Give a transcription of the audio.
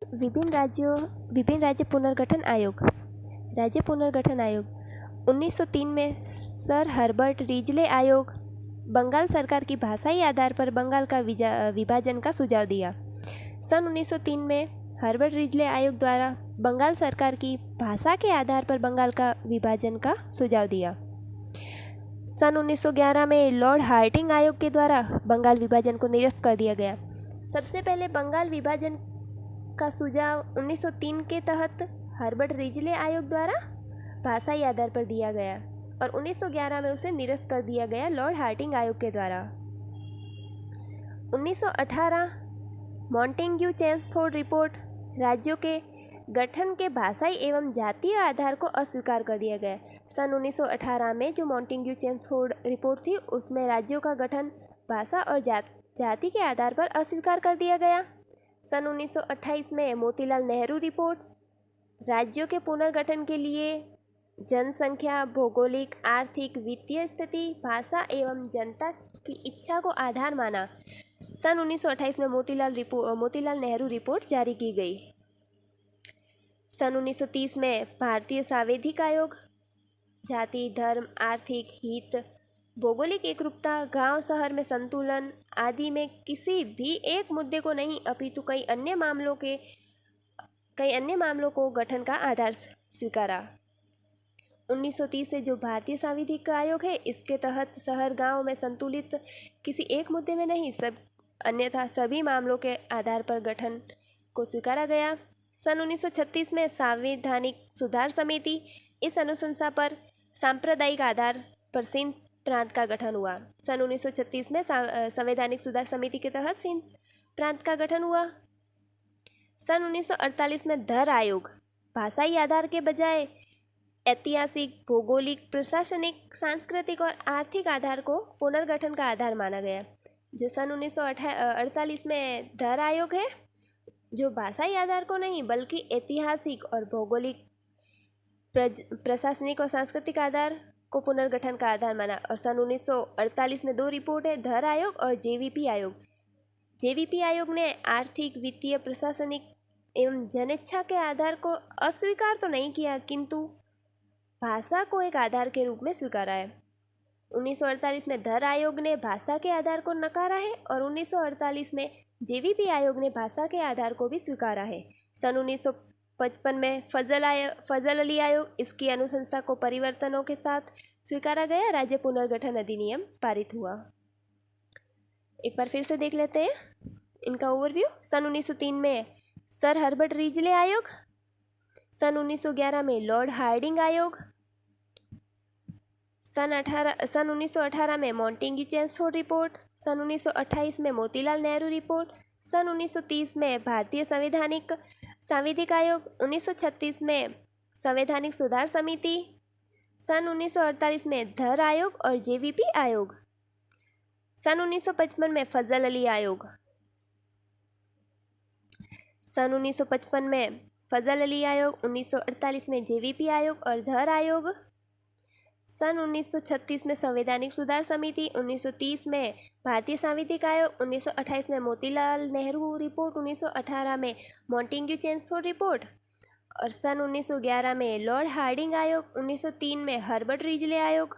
विभिन्न राज्य पुनर्गठन आयोग। राज्य पुनर्गठन आयोग 1903 में सर हर्बर्ट रिजले आयोग बंगाल सरकार की भाषाई आधार पर बंगाल का विभाजन का सुझाव दिया। सन 1903 में हर्बर्ट रिजले आयोग द्वारा बंगाल सरकार की भाषा के आधार पर बंगाल का विभाजन का सुझाव दिया। सन 1911 में लॉर्ड हार्डिंग आयोग के द्वारा बंगाल विभाजन को निरस्त कर दिया गया। सबसे पहले बंगाल विभाजन का सुझाव 1903 के तहत हर्बर्ट रिजले आयोग द्वारा भाषाई आधार पर दिया गया और 1911 में उसे निरस्त कर दिया गया लॉर्ड हार्डिंग आयोग के द्वारा। 1918 मॉन्टेग्यू चेम्सफोर्ड रिपोर्ट राज्यों के गठन के भाषाई एवं जातीय आधार को अस्वीकार कर दिया गया। सन 1918 में जो मॉन्टेग्यू चेम्सफोर्ड रिपोर्ट थी उसमें राज्यों का गठन भाषा और जाति के आधार पर अस्वीकार कर दिया गया। सन 1928 में मोतीलाल नेहरू रिपोर्ट राज्यों के पुनर्गठन के लिए जनसंख्या, भौगोलिक, आर्थिक, वित्तीय स्थिति, भाषा एवं जनता की इच्छा को आधार माना। सन 1928 में मोतीलाल नेहरू रिपोर्ट जारी की गई। सन 1930 में भारतीय सांविधिक आयोग जाति, धर्म, आर्थिक हित, भौगोलिक एकरूपता, गांव शहर में संतुलन आदि में किसी भी एक मुद्दे को नहीं अपितु कई अन्य मामलों को गठन का आधार स्वीकारा। 1930 से जो भारतीय सांविधिक आयोग है इसके तहत शहर गांव में संतुलित किसी एक मुद्दे में नहीं अन्यथा सभी मामलों के आधार पर गठन को स्वीकारा गया। सन 1936 में संवैधानिक सुधार समिति, इस अनुशंसा पर सांप्रदायिक आधार पर सिंध प्रांत का गठन हुआ। सन 1936 में संवैधानिक सुधार समिति के तहत सिंध प्रांत का गठन हुआ। सन 1948 में धर आयोग भाषाई आधार के बजाय ऐतिहासिक, भौगोलिक, प्रशासनिक, सांस्कृतिक और आर्थिक आधार को पुनर्गठन का आधार माना गया। जो सन 1948 में धर आयोग है जो भाषाई आधार को नहीं बल्कि ऐतिहासिक और भौगोलिक, प्रशासनिक और सांस्कृतिक आधार को पुनर्गठन का आधार माना। और सन 1948 में 2 रिपोर्ट है, धर आयोग और जेवीपी आयोग। जेवीपी आयोग ने आर्थिक, वित्तीय, प्रशासनिक एवं जनेच्छा के आधार को अस्वीकार तो नहीं किया किंतु भाषा को एक आधार के रूप में स्वीकारा है। 1948 में धर आयोग ने भाषा के आधार को नकारा है और 1948 में जेवीपी आयोग ने भाषा के आधार को भी स्वीकारा है। सन 1955 में फजल अली आयोग, इसकी अनुशंसा को परिवर्तनों के साथ स्वीकारा गया। राज्य पुनर्गठन अधिनियम पारित हुआ। एक बार फिर से देख लेते हैं इनका ओवरव्यू। सन 1903 में सर हर्बर्ट रिजले आयोग, सन 1911 में लॉर्ड हार्डिंग आयोग, सन 1918 में मॉन्टेग्यू चेम्सफोर्ड रिपोर्ट, सन 1928 में मोतीलाल नेहरू रिपोर्ट, सन 1930 में भारतीय सांविधिक आयोग, 1936 में संवैधानिक सुधार समिति, सन 1948 में धर आयोग और जेवीपी आयोग, सन 1955 में फजल अली आयोग, सन 1955 में फजल अली आयोग, 1948 में जेवीपी आयोग और धर आयोग, सन 1936 में संवैधानिक सुधार समिति, 1930 में भारतीय सांविधिक आयोग, 1928 में मोतीलाल नेहरू रिपोर्ट, 1918 में मॉन्टेग्यू चेम्सफोर्ड रिपोर्ट और सन 1911 में लॉर्ड हार्डिंग आयोग, 1903 में हर्बर्ट रिजले आयोग।